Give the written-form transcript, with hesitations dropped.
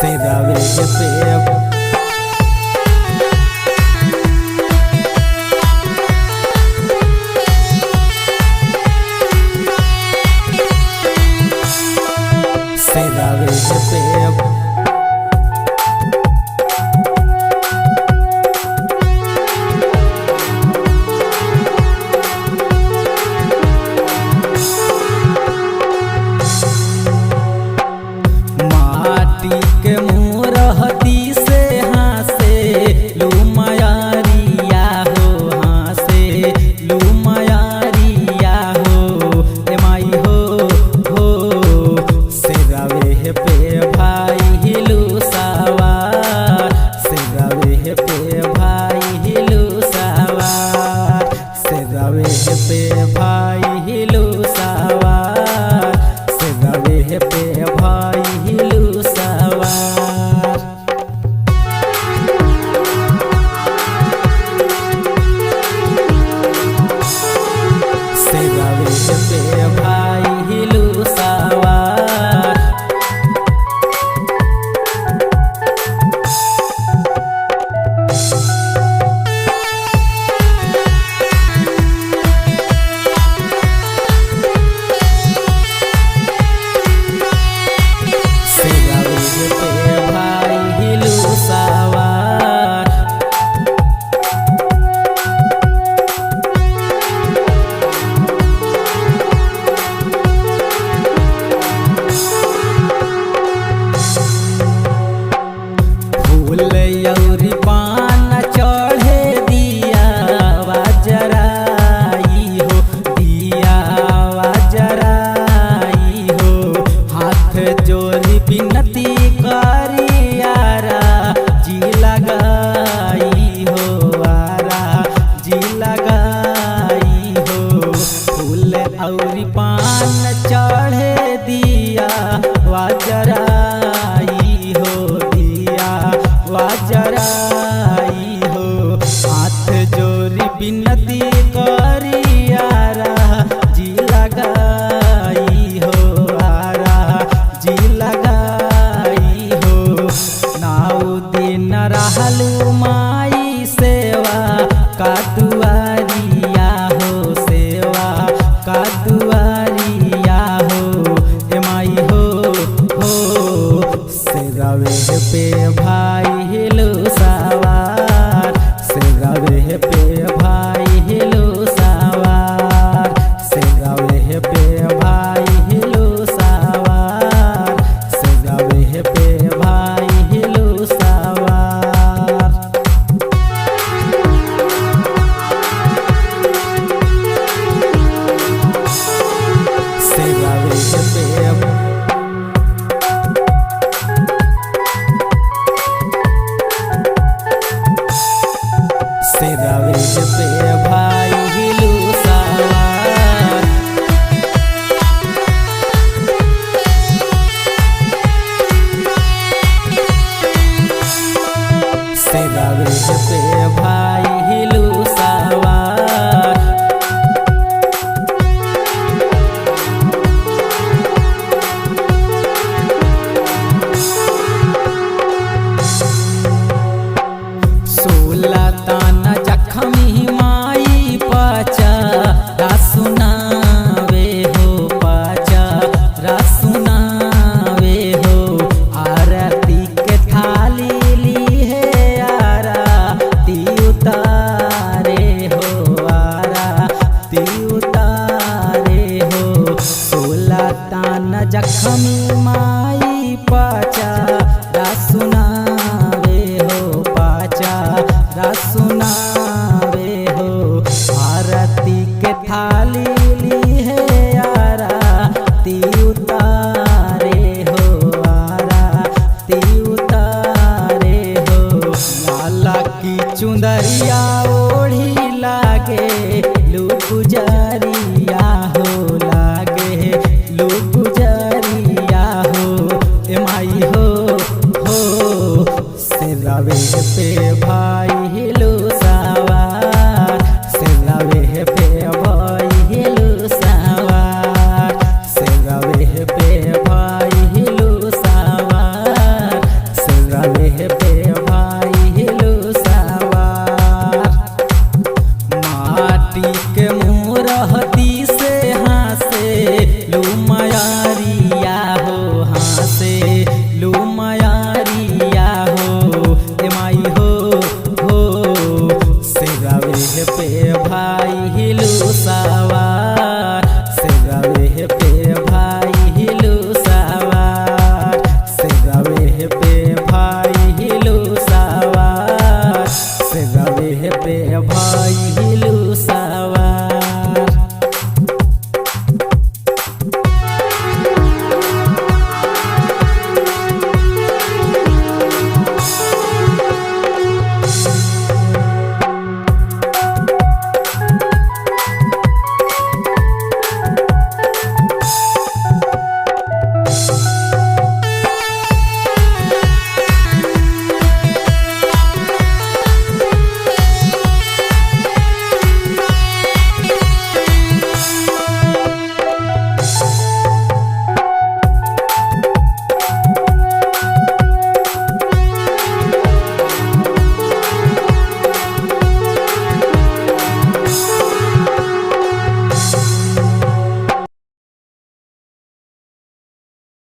सिरावे पे के मुरहती से हासे लू मयारिया हो, हासे लू मयारिया हो ए माई हो सिरावे पे भाई हिलू सवार, सिरावे पे भाई हिलू सवार, सिरावे पे भाई हिलू सवार, सिरावे पे भाई हिलू सवार। सिरावे पे भाई हिलू सवार, सिरावे पे भाई हिलू सवार। फूल यौरी पान चढ़े दिया वाजराई हो, दिया वाजराई हो, हाथ जोड़ी बिनती करियारा जी लगाई हो, आरा जी लगाई हो। फूल औरी पान चढ़े दिया वाजराई हो, दिया वाजराई हो, हाथ जोड़ी बिनती करियारा जी लगाई हो, आरा जी लगाई हो। नाउ दिन रहलू माई सेवा का दुआरिया हो, सेवा का दुआरिया हो ए माई हो सिरावे पे भाई हिलू सवार, सिरावे पे भाई हिलू सवार, सिरावे पे भाई हिलू सवार, सिरावे पे भाई हिलू सवार। सिरावे पे सिरावे पे भाई हिलू सवार, सिरावे पे भाई हिलू सवार। सुलतान जखमी माई पाचा सुनावे हो, पाचा सुनावे हो, आरती के थाली ली है आरती उतारे हो, आरती उतारे हो। सुलतान जखमी माई पाचा सुनावे हो, पाचा सुनावे हो, आरती के थाली ली है आरती उतारे हो, आरती उतारे हो। लाला की चुंदरिया ओढ़ी लागे लू गुजरिया हो, लागे लू गुजरिया हो ए माई हो सिरावे पे भाई